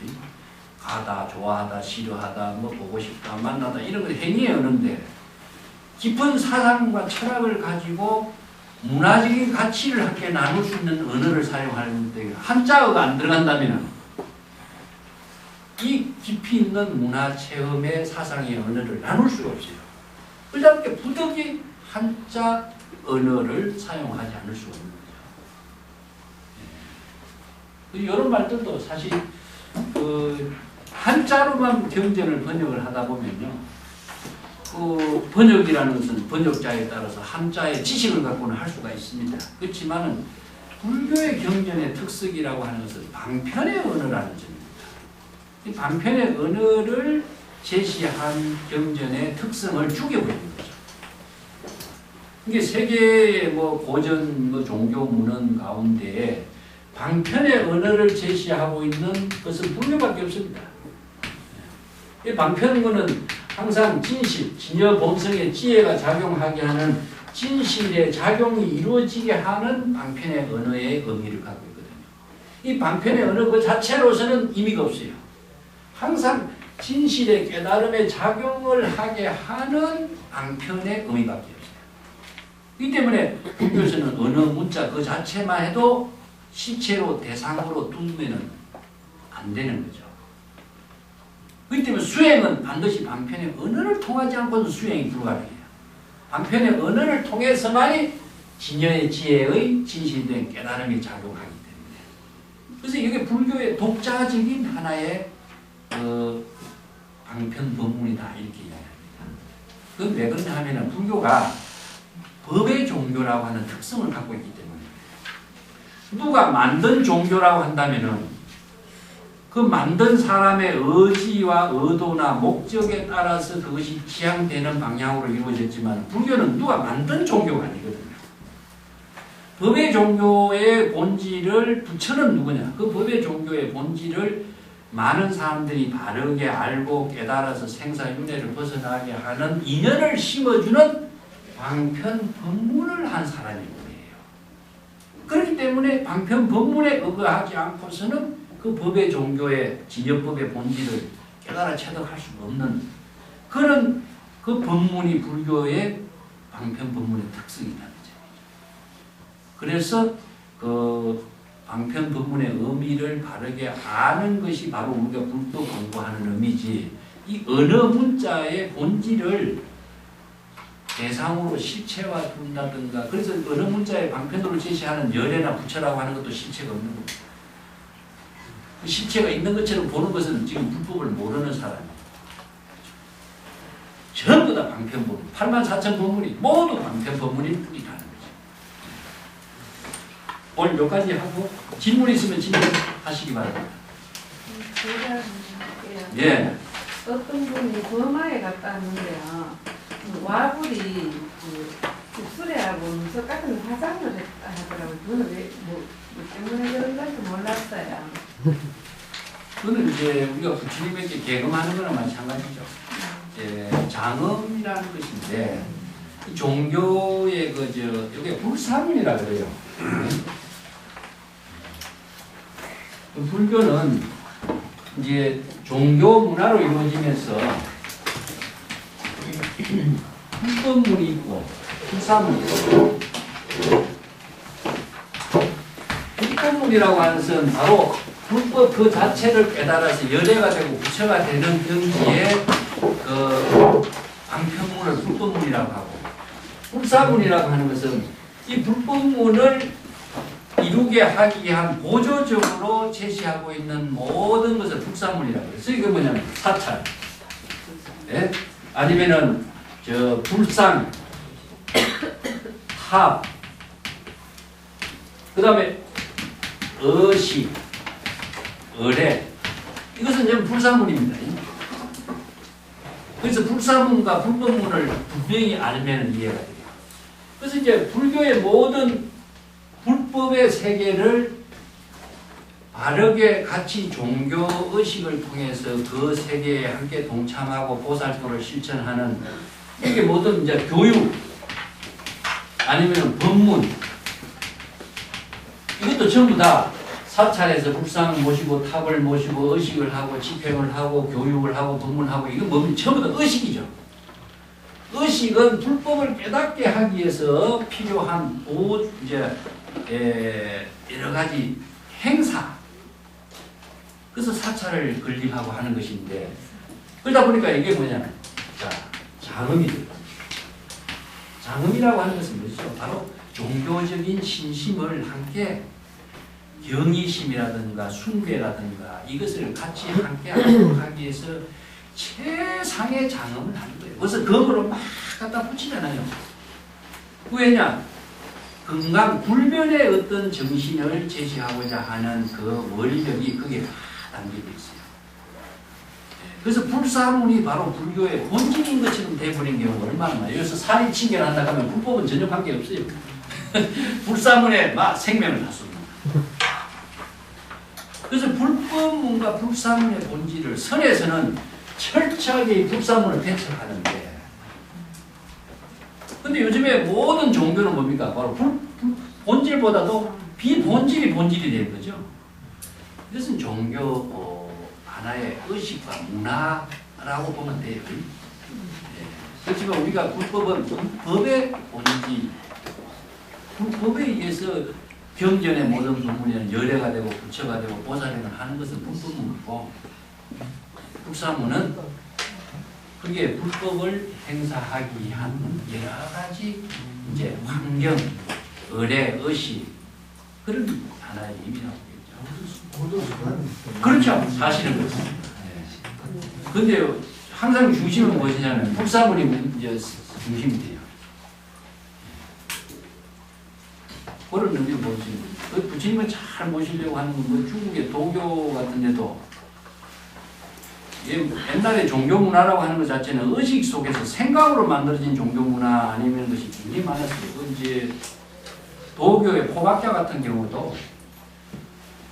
가다, 좋아하다, 싫어하다, 뭐 보고 싶다, 만나다 이런 건 행위의 언어인데 깊은 사상과 철학을 가지고 문화적인 가치를 함께 나눌 수 있는 언어를 사용하는데 한자어가 안 들어간다면 이 깊이 있는 문화 체험의 사상의 언어를 나눌 수가 없어요. 그러다 보니까 부득이 한자 언어를 사용하지 않을 수가 없는 거죠. 이런 말들도 사실 그 한자로만 경전을 번역을 하다 보면요, 그 번역이라는 것은 번역자에 따라서 한자의 지식을 갖고는 할 수가 있습니다. 그렇지만은 불교의 경전의 특색이라고 하는 것은 방편의 언어라는 점입니다. 이 방편의 언어를 제시한 경전의 특성을 죽여버리는 거죠. 이게 세계의 뭐 고전 뭐 종교 문헌 가운데 방편의 언어를 제시하고 있는 것은 불교밖에 없습니다. 이 방편은 거는 항상 진실, 진여 본성의 지혜가 작용하게 하는 진실의 작용이 이루어지게 하는 방편의 언어의 의미를 갖고 있거든요. 이 방편의 언어 그 자체로서는 의미가 없어요. 항상 진실의 깨달음의 작용을 하게 하는 방편의 의미밖에 없어요. 이 때문에 불교에서는 언어 문자 그 자체만 해도 실체로 대상으로 두면은 안 되는 거죠. 그렇기 때문에 수행은 반드시 방편의 언어를 통하지 않고는 수행이 불가능해요. 방편의 언어를 통해서만이 진여의 지혜의 진실된 깨달음이 작용하기 때문에. 그래서 이게 불교의 독자적인 하나의 방편 법문이다 이렇게 이야기합니다. 그건 왜 그러냐 하면은 불교가 법의 종교라고 하는 특성을 갖고 있기 때문에 누가 만든 종교라고 한다면은 그 만든 사람의 의지와 의도나 목적에 따라서 그것이 지향되는 방향으로 이루어졌지만 불교는 누가 만든 종교가 아니거든요. 법의 종교의 본질을 부처는 누구냐? 그 법의 종교의 본질을 많은 사람들이 바르게 알고 깨달아서 생사윤회를 벗어나게 하는 인연을 심어주는 방편 법문을 한 사람인 거예요. 그렇기 때문에 방편 법문에 의거하지 않고서는 그 법의 종교의 진여법의 본질을 깨달아 체득할 수 없는 그런 그 법문이 불교의 방편 법문의 특성이라는 점이죠. 그래서 그 방편 법문의 의미를 바르게 아는 것이 바로 우리가 불교 공부하는 의미지 이 언어 문자의 본질을 대상으로 실체화 둔다든가 그래서 언어 문자의 방편으로 제시하는 열애나 부처라고 하는 것도 실체가 없는 겁니다. 그 실체가 있는 것처럼 보는 것은 지금 불법을 모르는 사람이에요. 전부 다 방편 법문, 84,000 법문이 모두 방편 법문일 뿐이라는 거죠. 오늘 여기까지 하고 질문 있으면 질문하시기 바랍니다. 제가 할게요. 예. 어떤 분이 버마에 갔다 왔는데요. 와불이 국수래하고 무슨 같은 화장을 했다 하더라고요. 저는 뭐 때문에 그런 건지 몰랐어요. 그거는 이제 우리가 부처님에게 계금하는 거랑 마찬가지죠. 장엄이라는 것인데 이 종교의 여기 불사문이라 그래요. 불교는 이제 종교 문화로 이루어지면서 불법문이 있고 불사문이 있고 불법문이라고 하는 것은 바로 불법 그 자체를 깨달아서 열애가 되고 부처가 되는 경지에 그 방편문을 불법문이라고 하고 불사문이라고 하는 것은 이 불법문을 이루게 하기 위한 보조적으로 제시하고 있는 모든 것을 불사문이라고 해요. 그래서 이게 뭐냐면 사찰, 네? 아니면은 불상, 합, 그 다음에 의식, 의례 이것은 전부 불사문입니다. 그래서 불사문과 불법문을 분명히 알면 이해가 돼요. 그래서 이제 불교의 모든 불법의 세계를 바르게 같이 종교의식을 통해서 그 세계에 함께 동참하고 보살도를 실천하는 이게 모든 이제 교육 아니면 법문 이것도 전부 다 사찰에서 불상을 모시고 탑을 모시고 의식을 하고 집행을 하고 교육을 하고 법문하고 이건 뭡니까? 전부 다 의식이죠. 의식은 불법을 깨닫게 하기 위해서 필요한 여러 가지 행사. 그래서 사찰을 건립하고 하는 것인데 그러다 보니까 이게 뭐냐면 장엄이 들어갑니다. 장엄이라고 하는 것은 뭐죠? 바로 종교적인 신심을 함께 경의심이라든가 숭배라든가 이것을 같이 함께 하기 위해서 최상의 장엄을 하는 거예요. 그래서 검으로 막 갖다 붙이잖아요. 왜냐? 건강 불변의 어떤 정신을 제시하고자 하는 그 원력이 거기에 다 담겨져 있어요. 그래서 불사문이 바로 불교의 본질인 것처럼 돼버린 경우가 얼마나 많아요. 여기서 살인 칭견한다 하면 불법은 전혀 관계없어요. 불사문에 막 생명을 다 쏟는다. 그래서 불법문과 불사문의 본질을 선에서는 철저하게 이 불사문을 배척하는데, 근데 요즘에 모든 종교는 뭡니까? 바로 본질보다도 비본질이 본질이 된 거죠. 이것은 종교 하나의 의식과 문화라고 보면 돼요. 그렇지만 우리가 불법은 법의 본질, 불법에 의해서 경전의 모든 부분에는 열애가 되고 부처가 되고 보살행을 하는 것은 불법문이고, 불사문은 그게 불법을 행사하기 위한 여러 가지 이제 환경, 의례, 의식, 그런 하나의 의미라고 되죠. 모두 그렇죠. 사실은 그렇습니다. 그런데 항상 중심은 무엇이냐면 불사문이 이제 중심이 돼요. 그런 의미 보시면 그 부처님을 잘 모시려고 하는 건 뭐 중국의 도교 같은 데도 옛날에 종교 문화라고 하는 것 자체는 의식 속에서 생각으로 만들어진 종교 문화 아니면 것이 굉장히 많았어요. 그 이제 도교의 포박자 같은 경우도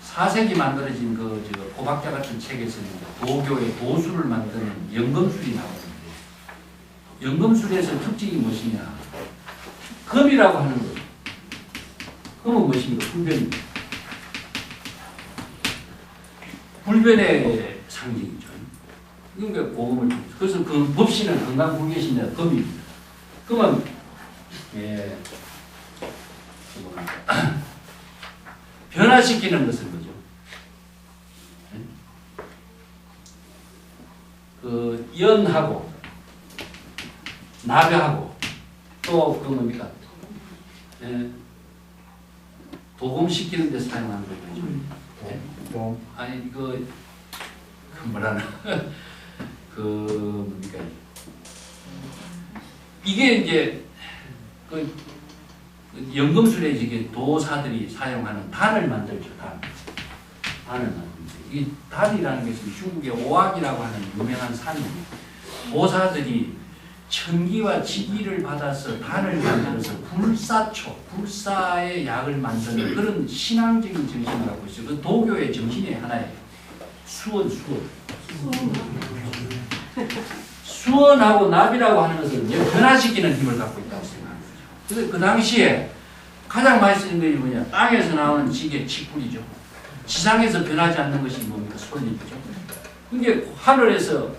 4세기 만들어진 저 포박자 같은 책에서는 도교의 도수를 만드는 연금술이 나오는데, 연금술에서 특징이 무엇이냐? 금이라고 하는 것. 금은 무엇입니까? 불변입니다. 불변의 상징이죠. 그러니까 고금을, 그래서 그 법신은 건강불개신의 금입니다. 금은 변화시키는 것은 뭐죠? 그 연하고 나벼하고 또 그 뭡니까? 도금시키는 데서 사용하는 거죠. 아니 그 뭐라나 그 뭡니까? 이게 이제 그 연금술에 이게 도사들이 사용하는 단을 만들죠. 단을 만듭니다. 이 단이라는 것은 중국의 오악이라고 하는 유명한 산입니다. 도사들이 천기와 지기를 받아서 단을 만들어서 불사초, 불사의 약을 만드는 그런 신앙적인 정신을 갖고 있어요. 그 도교의 정신의 하나예요. 수원. 수원하고 나비라고 하는 것은 변화시키는 힘을 갖고 있다고 생각합니다. 그래서 그 당시에 가장 많이 쓰는 것이 뭐냐? 땅에서 나오는 지게 직불이죠. 지상에서 변하지 않는 것이 뭡니까? 솔잎이죠. 그게 하늘에서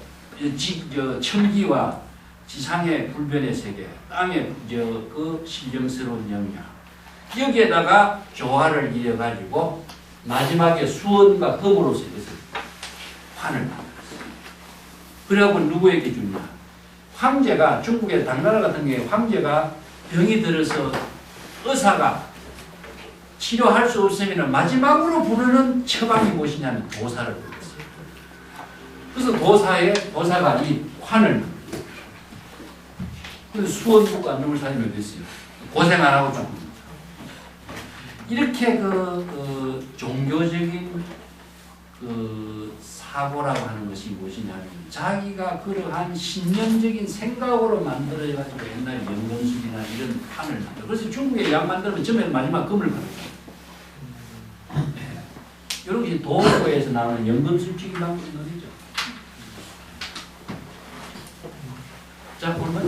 천기와 지상의 불변의 세계, 땅의 그 신령스러운 영향, 여기에다가 조화를 이어가지고 마지막에 수원과 금으로서 이것을 환을 만들었어요. 그래갖고 누구에게 주냐? 황제가, 중국의 당나라 같은 경우에 황제가 병이 들어서 의사가 치료할 수 없으면 마지막으로 부르는 처방이 무엇이냐면 도사를 불렀어요. 그래서 도사가 이 환을, 그래서 수원국가 누굴 살리면 됐어요. 고생 안 하고 죽습니다. 이렇게 종교적인 사고라고 하는 것이 무엇이냐면 자기가 그러한 신념적인 생각으로 만들어가지고 옛날 연금술이나 이런 판을 만들어. 그래서 중국에 약 만들면 처음에 마지막 금을 받았어요. 이런 것이 도교에서 나오는 연금술적인 방법이 논이죠. 자, 얼마